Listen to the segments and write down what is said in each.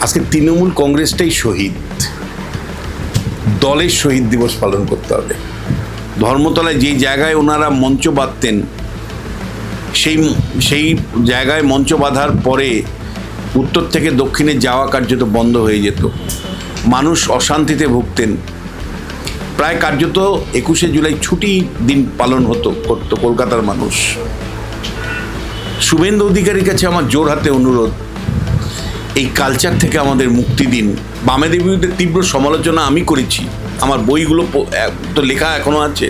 আজকে তৃণমূল কংগ্রেসটাই শহীদ, দলের শহীদ দিবস পালন করতে হবে। ধর্মতলায় যে জায়গায় ওনারা মঞ্চ বাঁধতেন সেই জায়গায় মঞ্চ বাঁধার পরে উত্তর থেকে দক্ষিণে যাওয়া কার্যত বন্ধ হয়ে যেত, মানুষ অশান্তিতে ভুগতেন। প্রায় কার্যত 21শে জুলাই ছুটি দিন পালন করতো কলকাতার মানুষ। শুভেন্দু অধিকারীর কাছে আমার জোর হাতে অনুরোধ, এই কালচার থেকে আমাদের মুক্তি দিন। বামেদের বিরুদ্ধে তীব্র সমালোচনা আমি করেছি, আমার বইগুলো তো লেখা এখনো আছে,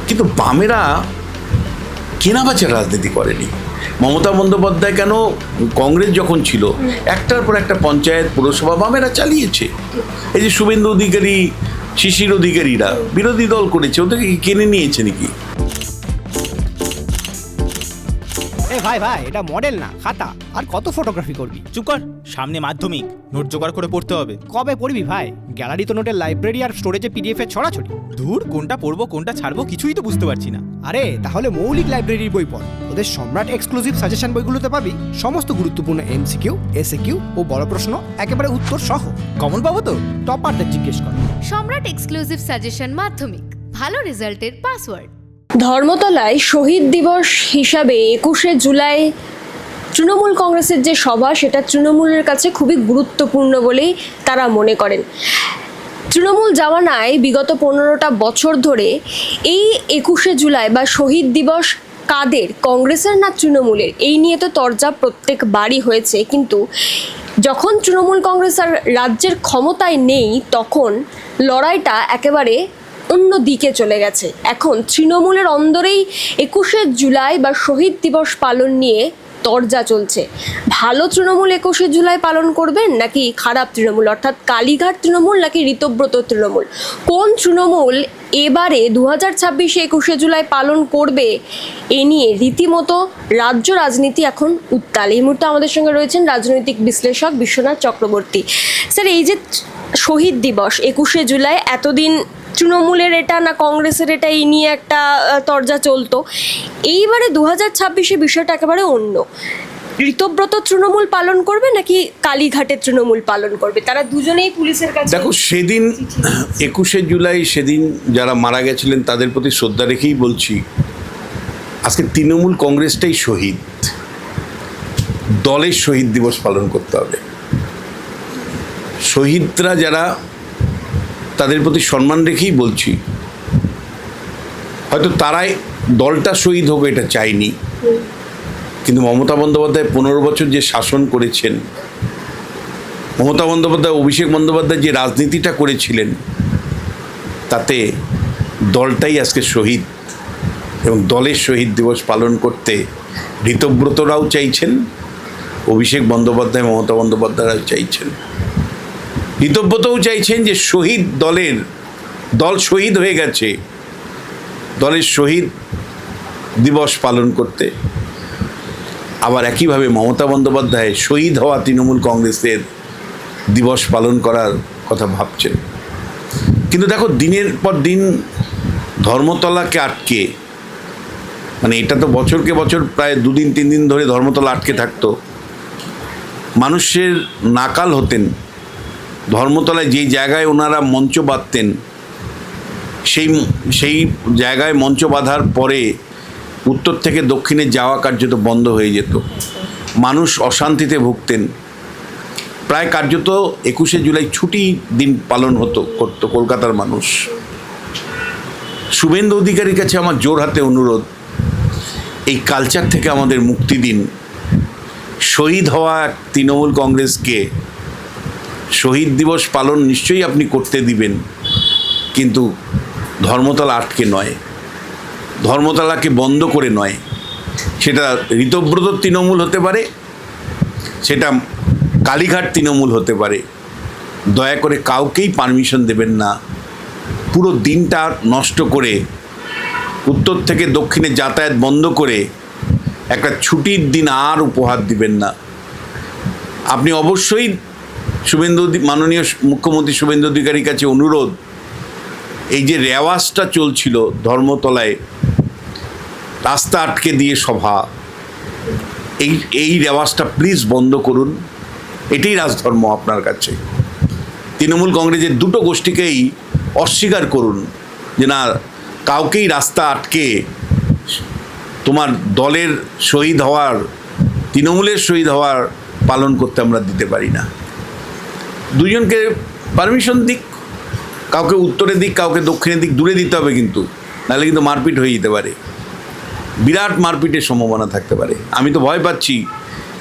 কিন্তু বামেরা কেনাবেচার রাজনীতি করেনি। মমতা বন্দ্যোপাধ্যায় কেন, কংগ্রেস যখন ছিল একটার পর একটা পঞ্চায়েত পুরসভা বামেরা চালিয়েছে। এই যে শুভেন্দু অধিকারী, শিশির অধিকারীরা বিরোধী দল করেছে, ওদেরকে কিনে নিয়েছে নাকি? ভাই ভাই, এটা মডেল না খাতা, আর কত ফটোগ্রাফি করবি? চুপ কর, সামনে মাধ্যমিক, নোট জোগাড় করে পড়তে হবে। কবে পড়বি ভাই? গ্যালারি তো নোটের লাইব্রেরি আর স্টোরেজে পিডিএফ এর ছড়াছড়ি। ধুর, কোনটা পড়বো কোনটা ছাড়বো কিছুই তো বুঝতে পারছি না। আরে তাহলে মৌলিক লাইব্রেরির বই পড়। ওদের সম্রাট এক্সক্লুসিভ সাজেশন বইগুলোতে পাবি সমস্ত গুরুত্বপূর্ণ এমসিকিউ, এসএকিউ ও বড় প্রশ্ন একেবারে উত্তর সহ। কমন পাবো তো? টপারদের জিজ্ঞেস কর। সম্রাট এক্সক্লুসিভ সাজেশন মাধ্যমিক, ভালো রেজাল্টের পাসওয়ার্ড। ধর্মতলায় শহীদ দিবস হিসাবে 21শে জুলাই তৃণমূল কংগ্রেসের যে সভা, সেটা তৃণমূলের কাছে খুবই গুরুত্বপূর্ণ বলেই তারা মনে করেন। তৃণমূল জামানায় বিগত 15টা বছর ধরে এই 21শে জুলাই বা শহীদ দিবস কাদের, কংগ্রেসের না তৃণমূলের, এই নিয়ে তো তরজা প্রত্যেকবারই হয়েছে। কিন্তু যখন তৃণমূল কংগ্রেস আর রাজ্যের ক্ষমতায় নেই, তখন লড়াইটা একেবারে অন্য দিকে চলে গেছে। এখন তৃণমূলের অন্দরেই 21শে জুলাই বা শহীদ দিবস পালন নিয়ে তরজা চলছে। ভালো তৃণমূল 21শে জুলাই পালন করবেন নাকি খারাপ তৃণমূল, অর্থাৎ কালীঘাট তৃণমূল নাকি ঋতব্রত তৃণমূল? কোন তৃণমূল এবারে 2026-এ 21শে জুলাই পালন করবে, এ নিয়ে রীতিমতো রাজ্য রাজনীতি এখন উত্তাল। এই মুহূর্তে আমাদের সঙ্গে রয়েছেন রাজনৈতিক বিশ্লেষক বিশ্বনাথ চক্রবর্তী। স্যার, এই যে শহীদ দিবস 21শে জুলাই, এতদিন তৃণমূলের এটা না কংগ্রেসের এটা, এই নিয়ে একটা তরজা চলতো। এইবারে 2026-এ বিষয়টা একেবারে অন্য। ঋতব্রত তৃণমূল পালন করবে নাকি কালীঘাটের তৃণমূল পালন করবে? তারা দুজনেই পুলিশের কাছে। দেখো, সেদিন 21শে জুলাই সেদিন যারা মারা গেছিলেন তাদের প্রতি শ্রদ্ধা রেখেই বলছি, আজকে তৃণমূল কংগ্রেসটাই শহীদ, দলের শহীদ দিবস পালন করতে হবে। শহীদরা যারা, তাদের প্রতি সম্মান রেখেই বলছি। হয়তো তারাই দলটা শহীদ হোক এটা চাইনি, কিন্তু মমতা বন্দ্যোপাধ্যায় 15 বছর যে শাসন করেছেন, মমতা বন্দ্যোপাধ্যায়, অভিষেক বন্দ্যোপাধ্যায় যে রাজনীতিটা করেছিলেন, তাতে দলটাই আজকে শহীদ। এবং দলের শহীদ দিবস পালন করতে ঋতব্রতরাও চাইছেন, অভিষেক বন্দ্যোপাধ্যায়, মমতা বন্দ্যোপাধ্যায়রাও চাইছেন। ঋতব্রতও চাইছেন যে শহীদ দল শহীদ হয়ে গেছে, দলের শহীদ দিবস পালন করতে। আবার একইভাবে মমতা বন্দ্যোপাধ্যায় শহীদ হওয়া তৃণমূল কংগ্রেসের দিবস পালন করার কথা ভাবছেন। কিন্তু দেখো, দিনের পর দিন ধর্মতলাকে আটকে, মানে এটা তো বছরকে বছর প্রায় 2 দিন 3 দিন ধরে ধর্মতলা আটকে থাকতো, মানুষের নাকাল হতেন। ধর্মতলায় যেই জায়গায় ওনারা মঞ্চ বাঁধতেন সেই জায়গায় মঞ্চ বাঁধার পরে উত্তর থেকে দক্ষিণে যাওয়া কার্যত বন্ধ হয়ে যেত, মানুষ অশান্তিতে ভুগতেন। প্রায় কার্যত 21শে জুলাই ছুটি দিন পালন করতো কলকাতার মানুষ। শুভেন্দু অধিকারীর কাছে আমার জোর হাতে অনুরোধ, এই কালচার থেকে আমাদের মুক্তি দিন। শহীদ হওয়া তৃণমূল কংগ্রেসকে শহীদ দিবস পালন নিশ্চয়ই আপনি করতে দিবেন, কিন্তু ধর্মতলা আটকে নয়, ধর্মতলাকে বন্ধ করে নয়। সেটা ঋতব্রত তৃণমূল হতে পারে, সেটা কালীঘাট তৃণমূল হতে পারে। দয়া করে কাউকেই পারমিশন দেবেন না পুরো দিনটা নষ্ট করে, উত্তর থেকে দক্ষিণে যাতায়াত বন্ধ করে একটা ছুটির দিন আর উপহার দিবেন না। আপনি অবশ্যই মাননীয় মুখ্যমন্ত্রী শুভেন্দু অধিকারীর কাছে অনুরোধ, এই যে রেওয়াজটা চলছিল ধর্মতলায়, রাস্তা আটকে দিয়ে সভা, এই রেওয়াজটা প্লিজ বন্ধ করুন এটাই রাজধর্ম আপনার কাছে। তৃণমূল কংগ্রেসের দুটো গোষ্ঠীকেই অস্বীকার করুন যে না, কাউকেই রাস্তা আটকে তোমার দলের শহীদ হওয়ার, তৃণমূলের শহীদ হওয়ার পালন করতে আমরা দিতে পারি না। দুজনকে পারমিশন দিক, কাউকে উত্তরে দিক, কাউকে দক্ষিণে দিক, দূরে দিতে হবে কিন্তু, নাহলে কিন্তু মারপিট হয়ে যেতে পারে, বিরাট মারপিটের সম্ভাবনা থাকতে পারে। আমি তো ভয় পাচ্ছি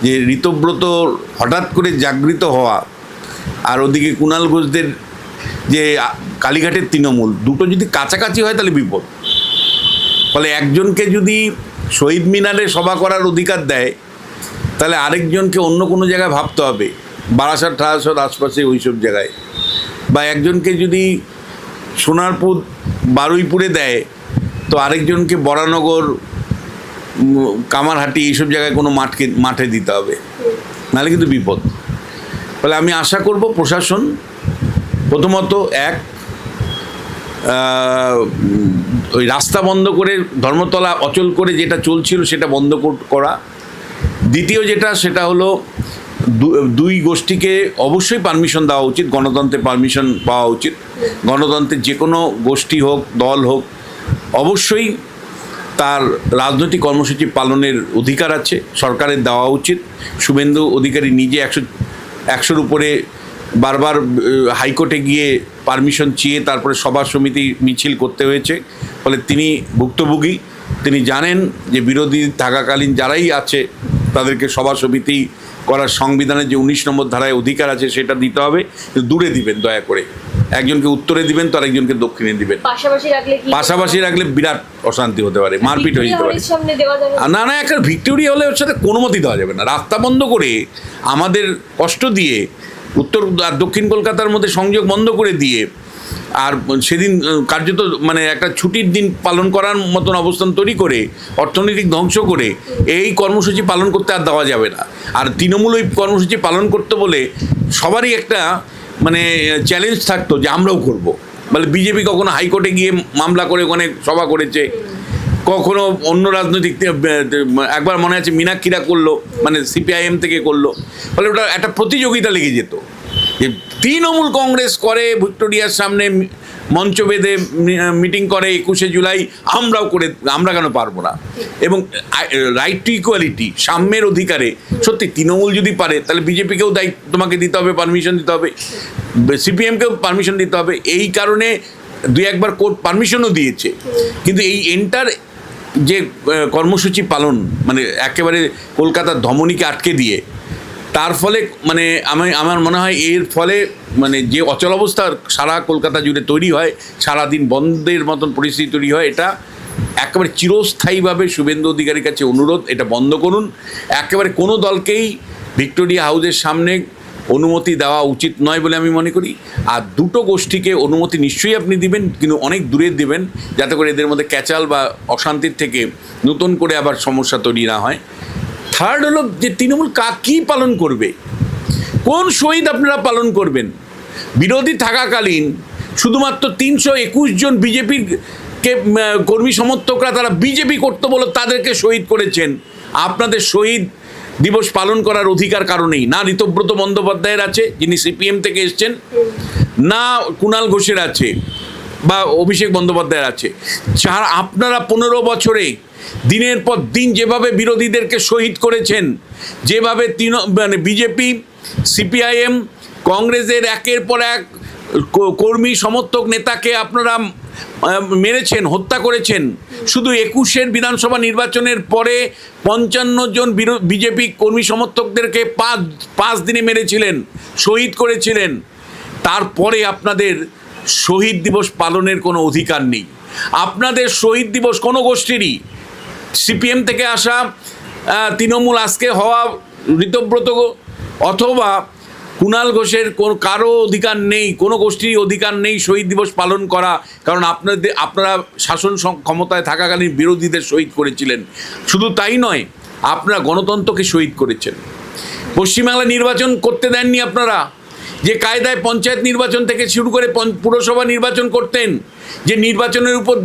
যে ঋতব্রত হঠাৎ করে জাগৃত হওয়া আর ওদিকে কুণাল ঘোষদের যে কালীঘাটের তৃণমূল, দুটো যদি কাছাকাছি হয় তাহলে বিপদ। ফলে একজনকে যদি শহীদ মিনারে সভা করার অধিকার দেয়, তাহলে আরেকজনকে অন্য কোনো জায়গায় ভাবতে হবে, বারাসাত ঠারাসাত আশপাশে ওইসব জায়গায়। বা একজনকে যদি সোনারপুর বারুইপুরে দেয়, তো আরেকজনকে বরানগর, কামারহাটি এইসব জায়গায় কোনো মাঠে দিতে হবে, নাহলে কিন্তু বিপদ। ফলে আমি আশা করব প্রশাসন প্রথমত ওই রাস্তা বন্ধ করে, ধর্মতলা অচল করে যেটা চলছিল সেটা বন্ধ করা। দ্বিতীয় যেটা, সেটা হলো দুই গোষ্ঠীকে অবশ্যই পারমিশন দেওয়া উচিত, গণতন্ত্রের পারমিশন পাওয়া উচিত। গণতন্ত্রের যে কোনো গোষ্ঠী হোক, দল হোক, অবশ্যই তার রাজনৈতিক কর্মসূচি পালনের অধিকার আছে, সরকারের দেওয়া উচিত। শুভেন্দু অধিকারী নিজে 100-র উপরে বারবার হাইকোর্টে গিয়ে পারমিশন চেয়ে তারপরে সভা সমিতি মিছিল করতে হয়েছে। ফলে তিনি ভুক্তভোগী, তিনি জানেন যে বিরোধী থাকাকালীন যারাই আছে তাদেরকে সভা সমিতি করার সংবিধানের যে 19 নম্বর ধারায় অধিকার আছে সেটা দিতে হবে। দূরে দিবেন দয়া করে, একজনকে উত্তরে দিবেন তো আরেকজনকে দক্ষিণে দিবেন। পাশাপাশি রাখলে বিরাট অশান্তি হতে পারে, মারপিট হয়ে যেতে পারে। না, একটা ভিক্টোরিয়া হলে ওর সাথে কোনো মতেই দেওয়া যাবে না। রাস্তা বন্ধ করে, আমাদের কষ্ট দিয়ে, উত্তর আর দক্ষিণ কলকাতার মধ্যে সংযোগ বন্ধ করে দিয়ে, আর সেদিন কার্যত মানে একটা ছুটির দিন পালন করার মতন অবস্থান তৈরি করে, অর্থনৈতিক ধ্বংস করে এই কর্মসূচি পালন করতে আর দেওয়া যাবে না। আর তৃণমূল ওই কর্মসূচি পালন করতে বলে সবারই একটা মানে চ্যালেঞ্জ থাকতো যে আমরাও করব। মানে বিজেপি কখনো হাইকোর্টে গিয়ে মামলা করে ওখানে সভা করেছে, কখনো অন্য রাজনৈতিক, একবার মনে আছে মীনাক্ষীরা করলো, মানে সিপিআইএম থেকে করলো। ফলে ওটা একটা প্রতিযোগিতা লেগে যেত যে তৃণমূল কংগ্রেস করে ভিক্টোরিয়ার সামনে মঞ্চ বেঁধে মিটিং করে 21শে জুলাই, আমরাও করে, আমরা কেন পারবো না? এবং রাইট টু ইকুয়ালিটি, সাম্যের অধিকারে সত্যি তৃণমূল যদি পারে, তাহলে বিজেপিকেও তোমাকে দিতে হবে, পারমিশন দিতে হবে, সিপিএমকেও পারমিশন দিতে হবে। এই কারণে 2-1বার কোর্ট পারমিশনও দিয়েছে। কিন্তু এই এন্টার যে কর্মসূচি পালন, মানে একেবারে কলকাতার ধমনীকে আটকে দিয়ে, তার ফলে মানে আমার মনে হয় এর ফলে মানে যে অচল অবস্থা সারা কলকাতা জুড়ে তৈরি হয়, সারাদিন বন্ধের মতন পরিস্থিতি তৈরি হয়, এটা একেবারে চিরস্থায়ীভাবে শুভেন্দু অধিকারীর কাছে অনুরোধ, এটা বন্ধ করুন। একেবারে কোনো দলকেই ভিক্টোরিয়া হাউসের সামনে অনুমতি দেওয়া উচিত নয় বলে আমি মনে করি। আর দুটো গোষ্ঠীকে অনুমতি নিশ্চয়ই আপনি দিবেন, কিন্তু অনেক দূরে দেবেন, যাতে করে এদের মধ্যে ক্যাচাল বা অশান্তির থেকে নতুন করে আবার সমস্যা তৈরি না হয়। থার্ড হলো যে তৃণমূল কী পালন করবে, কোন শহীদ আপনারা পালন করবেন? বিরোধী থাকাকালীন শুধুমাত্র 321 জন বিজেপির কর্মী সমর্থকরা, তারা বিজেপি করতে বলে তাদেরকে শহীদ করেছেন। আপনাদের শহীদ দিবস পালন করার অধিকার কারণেই না ঋতব্রত বন্দ্যোপাধ্যায়ের আছে, যিনি সিপিএম থেকে এসছেন, না কুণাল ঘোষের আছে বা অভিষেক বন্দ্যোপাধ্যায়ের আছে। যারা আপনারা 15 বছরে দিনের পর দিন যেভাবে বিরোধীদেরকে শহীদ করেছেন, যেভাবে মানে বিজেপি, সিপিআইএম, কংগ্রেসের একের পর এক কর্মী সমর্থক নেতাকে আপনারা মেরেছেন, হত্যা করেছেন। শুধু 21-এর বিধানসভা নির্বাচনের পরে 55 জন বিজেপি কর্মী সমর্থকদেরকে 5 দিনে মেরেছিলেন, শহীদ করেছিলেন। তারপরে আপনাদের শহীদ দিবস পালনের কোনো অধিকার নেই। আপনাদের শহীদ দিবস কোনো গোষ্ঠীরই, সিপিএম থেকে আসা, তৃণমূল আজকে হওয়া ঋতব্রত অথবা কুণাল ঘোষের কারো অধিকার নেই, কোনো গোষ্ঠীর অধিকার নেই শহীদ দিবস পালন করা। কারণ আপনারা শাসন ক্ষমতায় থাকাকালীন বিরোধীদের শহীদ করেছিলেন। শুধু তাই নয়, আপনারা গণতন্ত্রকে শহীদ করেছেন। পশ্চিমবাংলা নির্বাচন করতে দেননি আপনারা, যে কায়দায় পঞ্চায়েত নির্বাচন থেকে শুরু করে পুরসভা নির্বাচন করতেন, যে নির্বাচনের উপর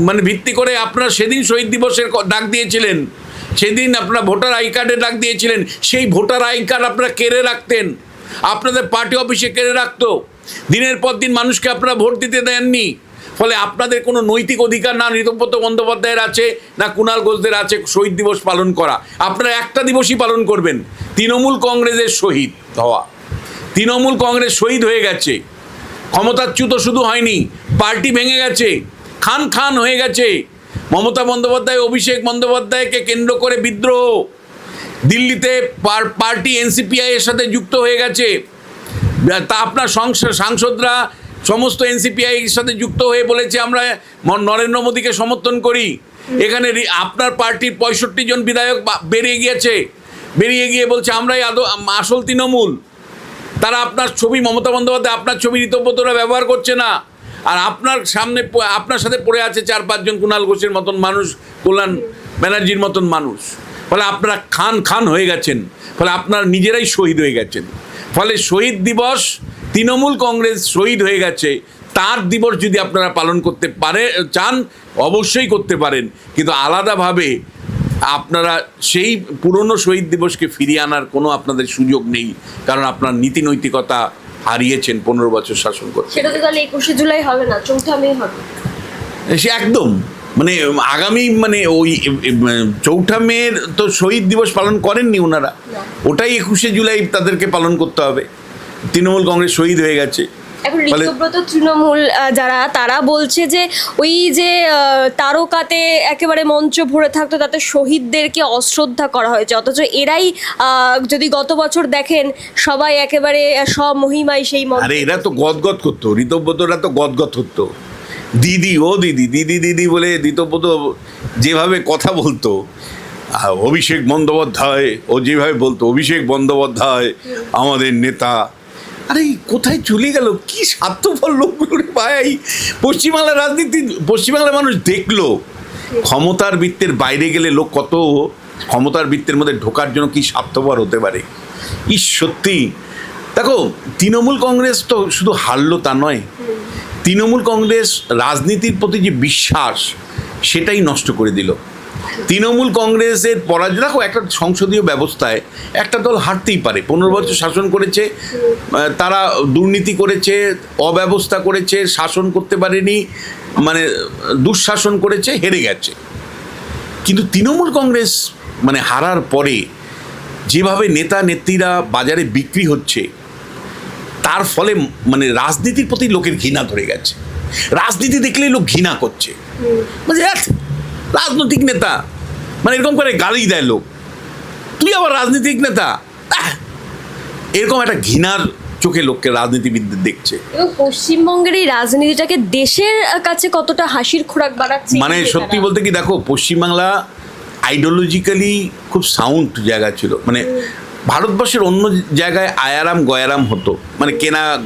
মানে ভিত্তি করে আপনারা সেদিন শহীদ দিবসের ডাক দিয়েছিলেন, সেদিন আপনারা ভোটার আই কার্ডের ডাক দিয়েছিলেন, সেই ভোটার আই কার্ড আপনারা কেড়ে রাখতেন, আপনাদের পার্টি অফিসে কেড়ে রাখতো, দিনের পর দিন মানুষকে আপনারা ভোট দিতে দেননি। ফলে আপনাদের কোনো নৈতিক অধিকার না ঋতব্রত বন্দ্যোপাধ্যায়ের আছে, না কুণাল ঘোষদের আছে শহীদ দিবস পালন করা। আপনারা একটা দিবসই পালন করবেন, তৃণমূল কংগ্রেসের শহীদ হওয়া। তৃণমূল কংগ্রেস শহীদ হয়ে গেছে, ক্ষমতাচ্যুত শুধু হয়নি, পার্টি ভেঙে গেছে, খান খান হয়ে গেছে। মমতা বন্দ্যোপাধ্যায় অভিষেক বন্দ্যোপাধ্যায়কে কেন্দ্র করে বিদ্রোহ, দিল্লিতে পার্টি এনসিপিআই এর সাথে যুক্ত হয়ে গেছে, তা আপনার সাংসদরা সমস্ত এনসিপিআই এর সাথে যুক্ত হয়ে বলেছে আমরা নরেন্দ্র মোদীকে সমর্থন করি। এখানে আপনার পার্টির 65 জন বিধায়ক বেরিয়ে গিয়ে বলছে আমরাই আসল তৃণমূল। তারা আপনার ছবি, মমতা বন্দ্যোপাধ্যায় আপনার ছবি ঋতব্রতরা ব্যবহার করছে না, আর আপনার সামনে আপনার সাথে পড়ে আছে 4-5 জন কুণাল ঘোষের মতন মানুষ, কল্যাণ ব্যানার্জির মতন মানুষ। ফলে আপনারা খান খান হয়ে গেছেন, ফলে আপনারা নিজেরাই শহীদ হয়ে গেছেন। ফলে শহীদ দিবস, তৃণমূল কংগ্রেস শহীদ হয়ে গেছে, তার দিবস যদি আপনারা পালন করতে চান অবশ্যই করতে পারেন, কিন্তু আলাদাভাবে আপনারা সেই পুরনো শহীদ দিবসকে ফিরিয়ে আনার কোনো আপনাদের সুযোগ নেই, কারণ আপনার নীতি নৈতিকতা হারিয়েছেন 15 বছর শাসন করে। সেটা তো তাহলে 21শে জুলাই হবে না, 4 মে হবে। সে একদম মানে আগামী মানে ওই 4 মের তো শহীদ দিবস পালন করেননি ওনারা, ওটাই 21শে জুলাই তাদেরকে পালন করতে হবে। তৃণমূল কংগ্রেস শহীদ হয়ে গেছে। এখন ঋতব্রত তৃণমূল যারা, তারা বলছে যে ওই যে তারকাতে একেবারে মঞ্চ ভরে থাকতো, তাতে শহীদদেরকে অশ্রদ্ধা করা হয়েছে, অথচ এরাই যদি গত বছর দেখেন সবাই একেবারে স্বমহিমায় সেই মঞ্চ। আরে এরা তো গদগদ করতো, ঋতব্রতরা তো গদগদ হতো, দিদি ও দিদি দিদি দিদি বলে ঋতব্রত যেভাবে কথা বলতো, অভিষেক বন্দ্যোপাধ্যায় ও যেভাবে বলতো অভিষেক বন্দ্যোপাধ্যায় আমাদের নেতা। আরে কোথায় চলে গেল, কি স্বার্থপর লোকগুলো রে ভাই। পশ্চিমবাংলার রাজনীতি, পশ্চিমবাংলার মানুষ দেখলো ক্ষমতার বৃত্তের বাইরে গেলে লোক কত ক্ষমতার বৃত্তের মধ্যে ঢোকার জন্য কি স্বার্থপর হতে পারে। সত্যি দেখো, তৃণমূল কংগ্রেস তো শুধু হারলো তা নয়, তৃণমূল কংগ্রেস রাজনীতির প্রতি যে বিশ্বাস সেটাই নষ্ট করে দিল। তৃণমূল কংগ্রেসের পরাজয়, দেখো একটা সংসদীয় ব্যবস্থায় একটা দল হারতেই পারে, 15 বছর শাসন করেছে, তারা দুর্নীতি করেছে, অব্যবস্থা করেছে, শাসন করতে পারেনি, মানে দুঃশাসন করেছে, হেরে গেছে। কিন্তু তৃণমূল কংগ্রেস মানে হারার পরে যেভাবে নেতা নেত্রীরা বাজারে বিক্রি হচ্ছে, তার ফলে মানে রাজনীতির প্রতি লোকের ঘৃণা ধরে গেছে। রাজনীতি দেখলেই লোক ঘৃণা করছে, মানে রাজনৈতিক নেতা মানে এরকম করে গালি দেয় লোক, তুই আবার রাজনৈতিক নেতা, এরকম একটা ঘৃণার চোখে লোককে রাজনীতিবিদদের দেখছে। এবং পশ্চিমবঙ্গের এই রাজনীতিটাকে দেশের কাছে কতটা হাসির খোরাক বানাচ্ছে, মানে সত্যি বলতে কি, দেখো পশ্চিমবাংলা আইডিওলজিক্যালি খুব সাউন্ড জায়গা ছিল, মানে ভারতবর্ষের অন্য জায়গায় আয়ারাম গয়ারাম হতো, মানে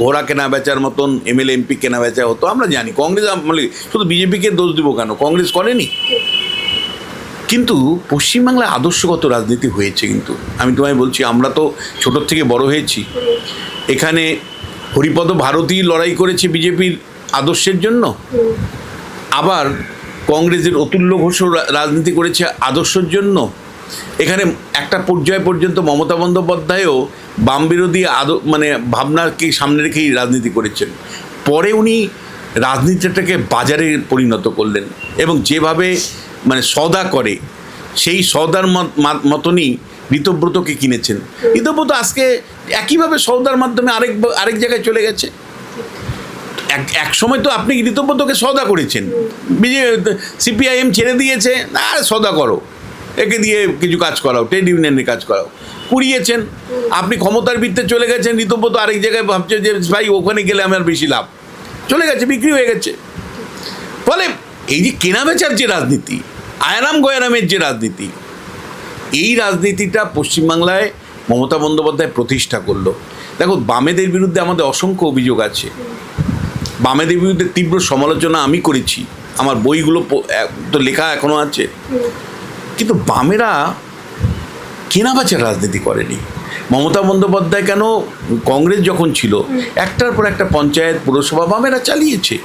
ঘোড়া কেনা বেচার মতন এমএলএ এমপি কেনা বেচা হতো। আমরা জানি কংগ্রেস, মানে শুধু বিজেপিকে দোষ দিব কেন, কংগ্রেস করেনি। কিন্তু পশ্চিমবাংলায় আদর্শগত রাজনীতি হয়েছে। কিন্তু আমি তোমায় বলছি, আমরা তো ছোটোর থেকে বড় হয়েছি, এখানে হরিপদ ভারতী লড়াই করেছে বিজেপির আদর্শের জন্য, আবার কংগ্রেসের অতুল্য ঘোষ রাজনীতি করেছে আদর্শের জন্য। এখানে একটা পর্যায় পর্যন্ত মমতা বন্দ্যোপাধ্যায়ও বাম বিরোধী মানে ভাবনাকে সামনে রেখেই রাজনীতি করেছেন। পরে উনি রাজনীতিটাকে বাজারে পরিণত করলেন, এবং যেভাবে মানে সওদা করে সেই সওদার মতনই ঋতব্রতকে কিনেছেন। ঋতব্রত আজকে একইভাবে সওদার মাধ্যমে আরেক জায়গায় চলে গেছে। এক সময় তো আপনি ঋতব্রতকে সওদা করেছেন, সিপিআইএম ছেড়ে দিয়েছে, আর সওদা করো, একে দিয়ে কিছু কাজ করাও, ট্রেড ইউনিয়নের কাজ করাও, কুড়িয়েছেন। আপনি ক্ষমতার বৃত্তে চলে গেছেন, ঋতব্রত আরেক জায়গায় ভাবছে যে ভাই ওখানে গেলে আমার বেশি লাভ, চলে গেছে, বিক্রি হয়ে গেছে। ফলে এই যে কেনাবেচার যে রাজনীতি, আয়ারাম গয়ারামের যে রাজনীতি, এই রাজনীতিটা পশ্চিমবাংলায় মমতা বন্দ্যোপাধ্যায় প্রতিষ্ঠা করলো। দেখো, বামেদের বিরুদ্ধে আমাদের অসংখ্য অভিযোগ আছে, বামেদের বিরুদ্ধে তীব্র সমালোচনা আমি করেছি, আমার বইগুলো তো লেখা এখনো আছে। কিন্তু বামেরা কেনাবেচার রাজনীতি করেনি, মমতা বন্দ্যোপাধ্যায় কেন কংগ্রেস যখন ছিল একটার পর একটা পঞ্চায়েত পুরসভা বামেরা চালিয়েছে।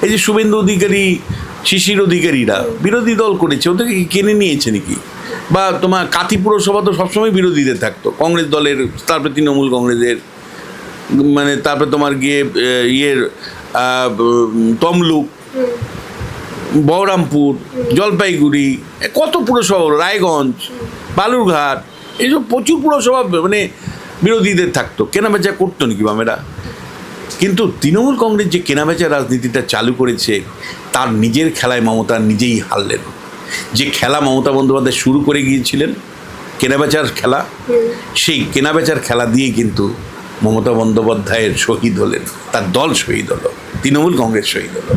এই যে শুভেন্দু অধিকারী, শিশির অধিকারীরা বিরোধী দল করেছে, ওদেরকে কি কিনে নিয়েছে নাকি? বা তোমার কাথি পুরসভা তো সবসময় বিরোধীদের থাকতো, কংগ্রেস দলের, তারপরে তৃণমূল কংগ্রেসের, মানে তারপরে তোমার গিয়ে তমলুক, বহরমপুর, জলপাইগুড়ি, কত পুরসভা, রায়গঞ্জ, বালুরঘাট, এইসব প্রচুর পুরসভা মানে বিরোধীদের থাকতো, কেনাবেচা করতো নাকি বামেরা? কিন্তু তৃণমূল কংগ্রেস যে কেনাবেচা রাজনীতিটা চালু করেছে, তার নিজের খেলায় মমতা নিজেই হারলেন। যে খেলা মমতা বন্দ্যোপাধ্যায় শুরু করে গিয়েছিলেন, কেনাবেচার খেলা, সেই কেনাবেচার খেলা দিয়ে কিন্তু মমতা বন্দ্যোপাধ্যায়ের শহীদ হলেন, তার দল শহীদ হলো, তৃণমূল কংগ্রেস শহীদ হলো।